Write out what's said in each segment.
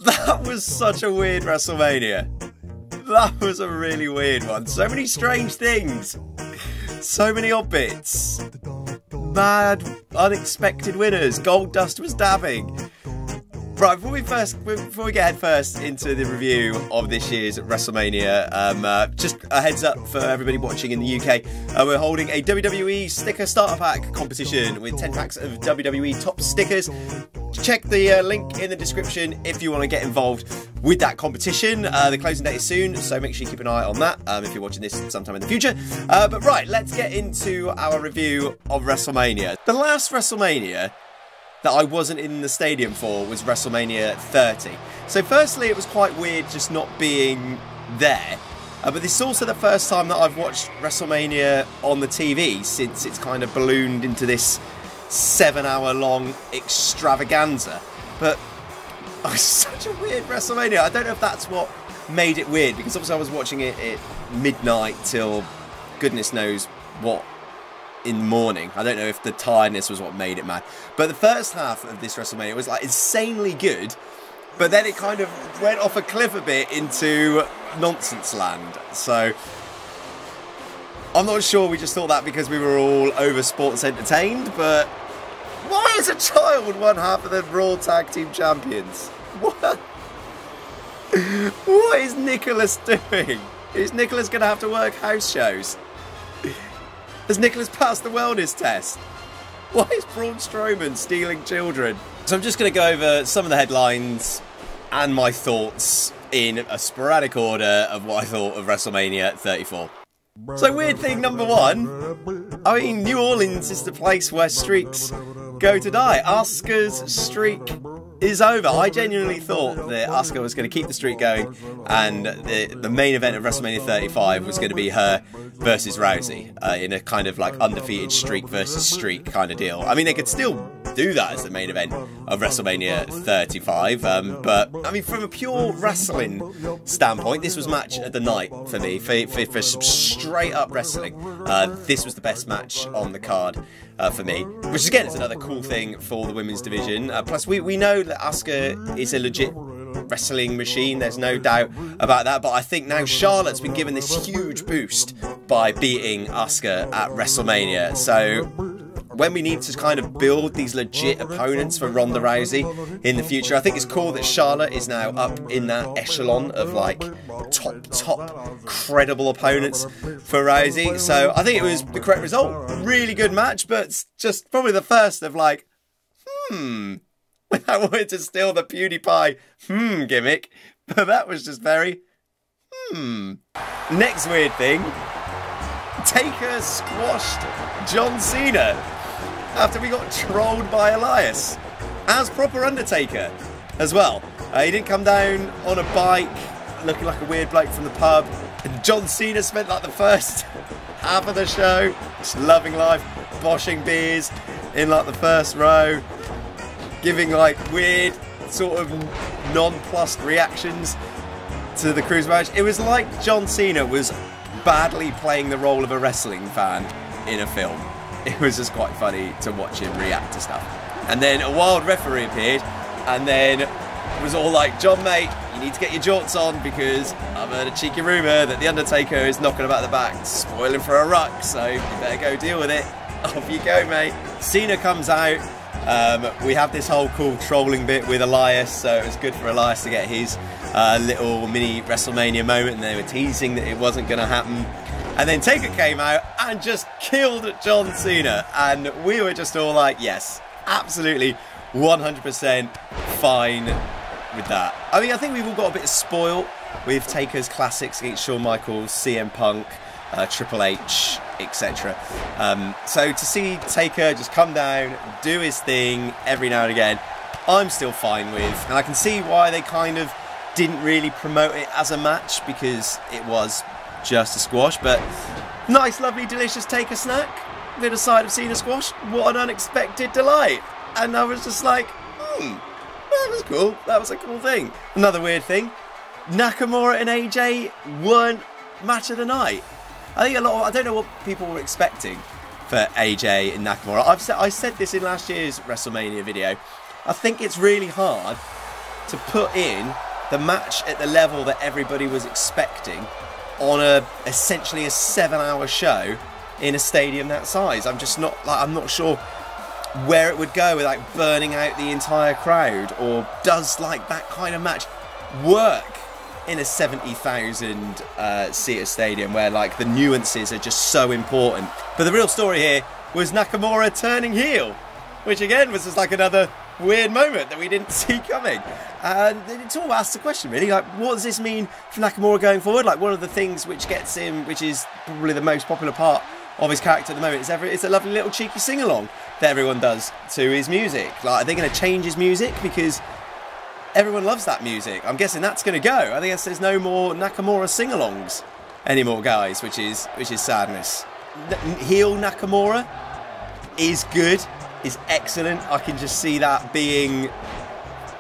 That was such a weird WrestleMania. That was a really weird one. So many strange things. So many odd bits. Mad, unexpected winners. Goldust was dabbing. Right, before we get head first into the review of this year's WrestleMania, just a heads up for everybody watching in the UK, we're holding a WWE sticker starter pack competition with 10 packs of WWE top stickers. Check the link in the description if you want to get involved with that competition. The closing date is soon, so make sure you keep an eye on that if you're watching this sometime in the future. But right, let's get into our review of WrestleMania. The last WrestleMania that I wasn't in the stadium for was WrestleMania 30. So firstly, it was quite weird just not being there. But this is also the first time that I've watched WrestleMania on the TV since it's kind of ballooned into this 7-hour-long extravaganza. But it was such a weird WrestleMania. I don't know if that's what made it weird, because obviously I was watching it at midnight till goodness knows what in the morning. I don't know if the tiredness was what made it mad. But the first half of this WrestleMania was like insanely good, but then it kind of went off a cliff a bit into nonsense land. So I'm not sure we just thought that because we were all over sports entertained, but why is a child one half of the Raw Tag Team Champions? What? What is Nicholas doing? Is Nicholas going to have to work house shows? Has Nicholas passed the wellness test? Why is Braun Strowman stealing children? So I'm just going to go over some of the headlines and my thoughts in a sporadic order of what I thought of WrestleMania 34. So weird thing number one, I mean, New Orleans is the place where streaks go to die. Asuka's streak is over. I genuinely thought that Asuka was going to keep the streak going, and the main event of WrestleMania 35 was going to be her versus Rousey in a kind of like undefeated streak versus streak kind of deal. I mean, they could still do that as the main event of WrestleMania 35, but I mean, from a pure wrestling standpoint, this was match of the night for me. For some straight up wrestling, this was the best match on the card for me, which again is another cool thing for the women's division. Plus, we know that Asuka is a legit wrestling machine, there's no doubt about that, but I think now Charlotte's been given this huge boost by beating Asuka at WrestleMania. So when we need to kind of build these legit opponents for Ronda Rousey in the future, I think it's cool that Charlotte is now up in that echelon of like top credible opponents for Rousey. So I think it was the correct result. Really good match, but just probably the first of like, I wanted to steal the PewDiePie gimmick, but that was just very Next weird thing, Taker squashed John Cena after we got trolled by Elias, as proper Undertaker as well. He didn't come down on a bike looking like a weird bloke from the pub, and John Cena spent like the first half of the show just loving life, boshing beers in like the first row, giving like weird sort of nonplussed reactions to the cruise match. It was like John Cena was badly playing the role of a wrestling fan in a film. It was just quite funny to watch him react to stuff. And then a wild referee appeared and then was all like, John mate, you need to get your jorts on because I've heard a cheeky rumour that the Undertaker is knocking about the back, spoiling for a ruck, so you better go deal with it. Off you go, mate. Cena comes out. We have this whole cool trolling bit with Elias, so it was good for Elias to get his little mini WrestleMania moment, and they were teasing that it wasn't going to happen. And then Taker came out and just killed John Cena, and we were just all like, yes, absolutely 100% fine with that. I mean, I think we've all got a bit spoiled with Taker's classics against Shawn Michaels, CM Punk, Triple H, etc. So to see Taker just come down, do his thing every now and again, I'm still fine with. And I can see why they kind of didn't really promote it as a match, because it was just a squash. But nice, lovely, delicious Taker snack with a side of Cena squash. What an unexpected delight. And I was just like, that was cool. That was a cool thing. Another weird thing, Nakamura and AJ weren't match of the night. I think I don't know what people were expecting for AJ and Nakamura. I said this in last year's WrestleMania video. I think it's really hard to put in the match at the level that everybody was expecting on essentially a 7-hour show in a stadium that size. I'm just not like, I'm not sure where it would go with like burning out the entire crowd, or does like that kind of match work in a 70,000 seater stadium where like the nuances are just so important. But the real story here was Nakamura turning heel, which again was just like another weird moment that we didn't see coming. And it's all asks the question really, like, what does this mean for Nakamura going forward? Like, one of the things which gets him, which is probably the most popular part of his character at the moment, it's a lovely little cheeky sing-along that everyone does to his music. Like, are they going to change his music? Because everyone loves that music. I'm guessing that's going to go. I guess there's no more Nakamura sing-alongs anymore, guys, which is sadness. Heel Nakamura is good, is excellent. I can just see that being...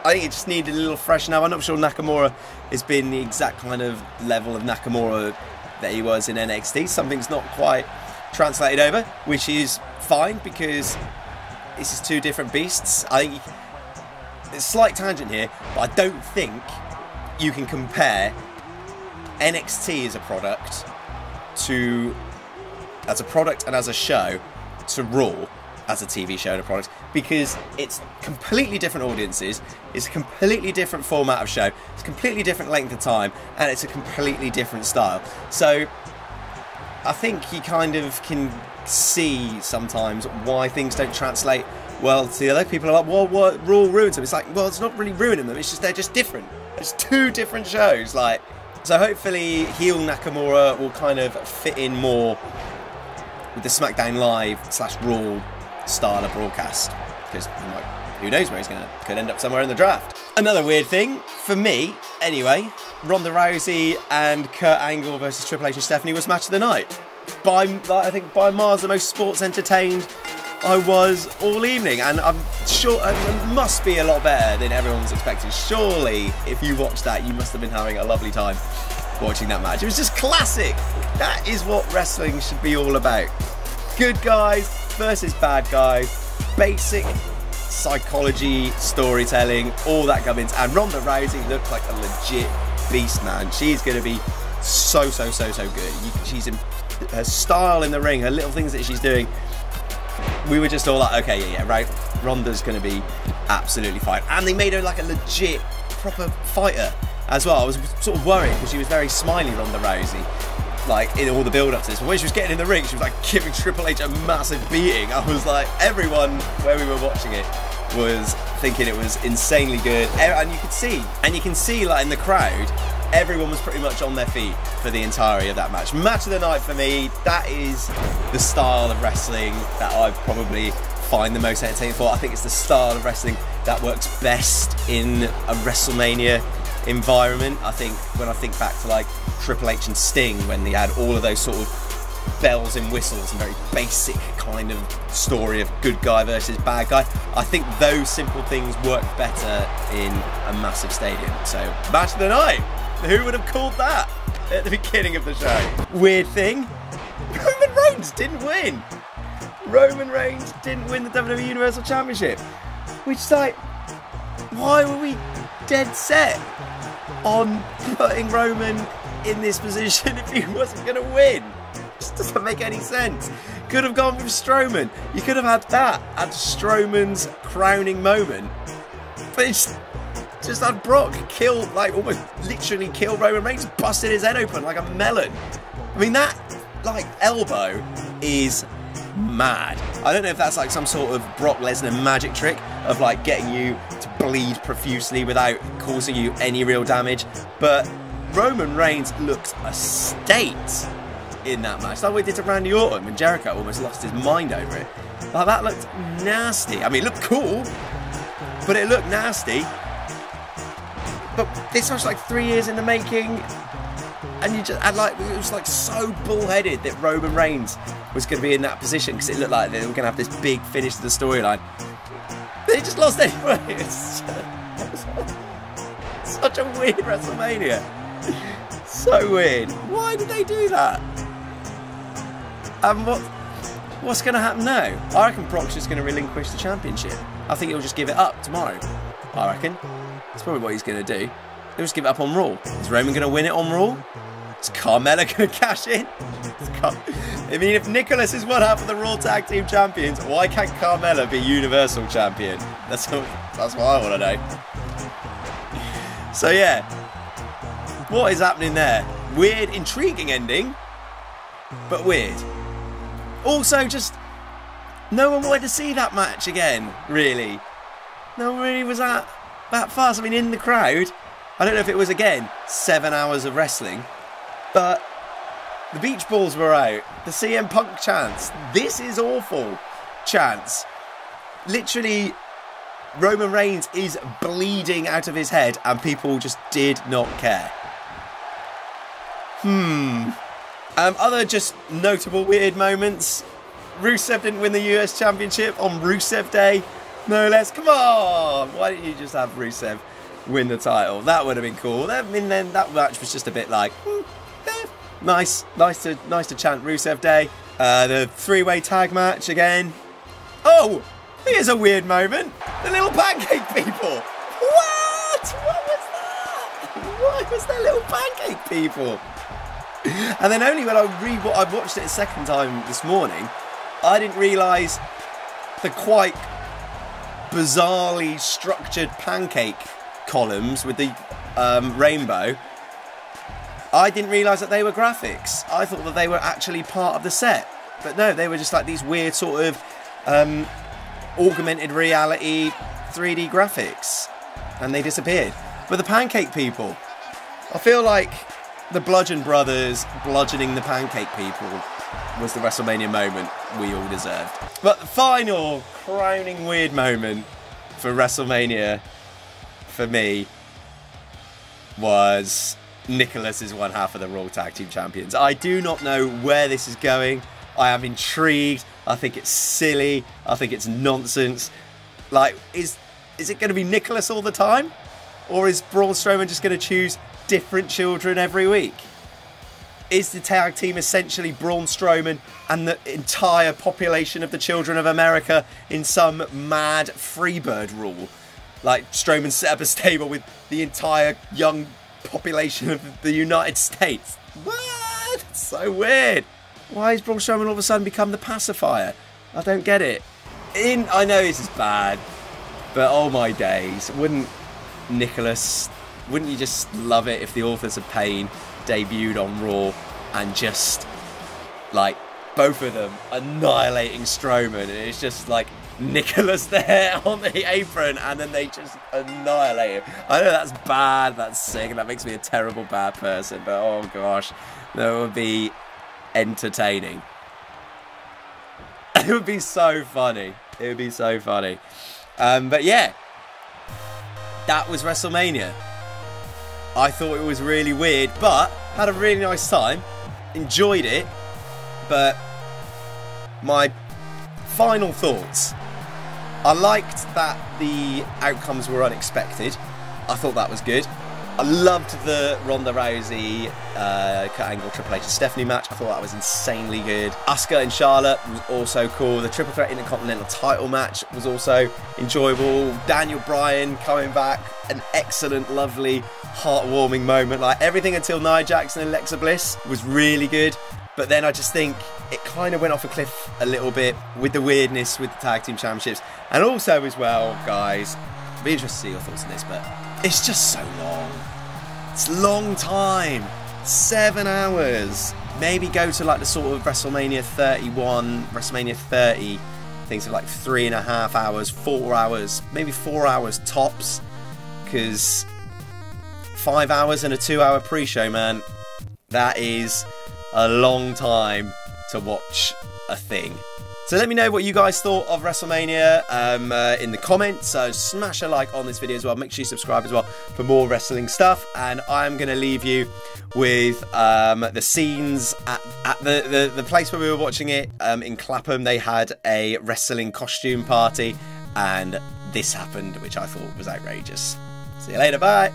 I think it just needed a little freshen up. I'm not sure Nakamura has been the exact kind of level of Nakamura that he was in NXT. Something's not quite translated over, which is fine because this is two different beasts. I think it's a slight tangent here, but I don't think you can compare NXT as a product and as a show to Raw as a TV show and a product, because it's completely different audiences, it's a completely different format of show, it's a completely different length of time, and it's a completely different style. So I think you kind of can see sometimes why things don't translate well to the other. People are like, well, what Raw ruins them? It's like, well, it's not really ruining them, it's just they're just different. It's two different shows. Like, so hopefully heel Nakamura will kind of fit in more with the SmackDown Live / Raw style of broadcast, because who knows where he's could end up somewhere in the draft. Another weird thing for me, anyway, Ronda Rousey and Kurt Angle versus Triple H and Stephanie was match of the night. I think by miles the most sports entertained I was all evening, and I'm sure it must be a lot better than everyone was expecting. Surely, if you watched that, you must have been having a lovely time watching that match. It was just classic. That is what wrestling should be all about. Good guys versus bad guys, basic psychology, storytelling, all that gubbins. And Ronda Rousey looks like a legit beast, man. She's going to be so good. She's in her style in the ring, her little things that she's doing. We were just all like, okay, yeah, right. Ronda's going to be absolutely fine. And they made her like a legit, proper fighter as well. I was sort of worried because she was very smiley, Ronda Rousey, like in all the build-up to this. But when she was getting in the ring, she was like giving Triple H a massive beating. I was like, everyone where we were watching it was thinking it was insanely good. And you can see like in the crowd, everyone was pretty much on their feet for the entirety of that match. Match of the night for me, that is the style of wrestling that I probably find the most entertaining for. I think it's the style of wrestling that works best in a Wrestlemania environment. I think when I think back to like Triple H and Sting, when they had all of those sort of bells and whistles and very basic kind of story of good guy versus bad guy, I think those simple things work better in a massive stadium. So match of the night. Who would have called that at the beginning of the show? Weird thing, Roman Reigns didn't win. Roman Reigns didn't win the WWE Universal Championship. Which is like, why were we dead set on putting Roman in this position if he wasn't going to win? It just doesn't make any sense. Could have gone with Strowman. You could have had that at Strowman's crowning moment. But it's just had Brock kill, like almost literally kill Roman Reigns, busted his head open like a melon. I mean, that like elbow is mad. I don't know if that's like some sort of Brock Lesnar magic trick of like getting you to bleed profusely without causing you any real damage, but Roman Reigns looked a state in that match. Like we did to Randy Orton when Jericho almost lost his mind over it. Like, that looked nasty. I mean, it looked cool, but it looked nasty. But this was like 3 years in the making, and you just had like, it was like so bullheaded that Roman Reigns was going to be in that position because it looked like they were going to have this big finish to the storyline. But he just lost anyway. It's such a weird WrestleMania. So weird. Why did they do that? And what's going to happen now? I reckon Brock's just going to relinquish the championship. I think he'll just give it up tomorrow. I reckon. That's probably what he's going to do. He'll just give it up on Raw. Is Roman going to win it on Raw? Is Carmella going to cash in? I mean, if Nicholas is one half of the Raw Tag Team Champions, why can't Carmella be Universal Champion? That's what I want to know. So yeah, what is happening there? Weird, intriguing ending, but weird. Also, just no one wanted to see that match again, really. No one really was that fast. I mean, in the crowd, I don't know if it was, again, 7 hours of wrestling, but the beach balls were out. The CM Punk chants, "This is awful" chants. Literally, Roman Reigns is bleeding out of his head and people just did not care. Other just notable weird moments. Rusev didn't win the US Championship on Rusev Day. No less. Come on! Why didn't you just have Rusev win the title? That would have been cool. I mean, then that match was just a bit like, nice to chant Rusev Day. The three-way tag match again. Oh, here's a weird moment. The little pancake people. What? What was that? What was the little pancake people? And then only when I watched it a second time this morning, I didn't realise the quite bizarrely structured pancake columns with the rainbow. I didn't realise that they were graphics. I thought that they were actually part of the set. But no, they were just like these weird sort of augmented reality 3D graphics. And they disappeared. But the pancake people, I feel like the Bludgeon Brothers bludgeoning the pancake people was the WrestleMania moment we all deserved. But the final crowning weird moment for WrestleMania for me was Nicholas is one half of the Raw Tag Team Champions. I do not know where this is going. I am intrigued. I think it's silly. I think it's nonsense. Like, is it going to be Nicholas all the time? Or is Braun Strowman just going to choose different children every week? Is the tag team essentially Braun Strowman and the entire population of the children of America in some mad Freebird rule? Like, Strowman set up a stable with the entire young population of the United States. What? It's so weird. Why has Braun Strowman all of a sudden become the pacifier? I don't get it. I know this is bad, but oh my days. Wouldn't you just love it if the Authors of Pain debuted on Raw and just, like, both of them annihilating Strowman, and it's just like Nicholas there on the apron and then they just annihilate him. I know that's bad, that's sick, and that makes me a terrible bad person, but oh gosh, that would be entertaining. It would be so funny. It would be so funny. But yeah, that was WrestleMania. I thought it was really weird, but had a really nice time. Enjoyed it. But my final thoughts. I liked that the outcomes were unexpected. I thought that was good. I loved the Ronda Rousey, Kurt Angle, Triple H and Stephanie match. I thought that was insanely good. Asuka and Charlotte was also cool. The Triple Threat Intercontinental title match was also enjoyable. Daniel Bryan coming back, an excellent, lovely, heartwarming moment. Like, everything until Nia Jax and Alexa Bliss was really good. But then I just think it kind of went off a cliff a little bit with the weirdness with the Tag Team Championships. And also as well, guys, I'd be interested to see your thoughts on this, but it's just so long. It's a long time. 7 hours. Maybe go to like the sort of WrestleMania 31, WrestleMania 30, things of like 3.5 hours, 4 hours, maybe 4 hours tops. Because 5 hours and a 2-hour pre-show, man, that is a long time to watch a thing. So let me know what you guys thought of WrestleMania in the comments. So smash a like on this video as well. Make sure you subscribe as well for more wrestling stuff. And I'm going to leave you with the scenes at the place where we were watching it in Clapham. They had a wrestling costume party and this happened, which I thought was outrageous. See you later, bye.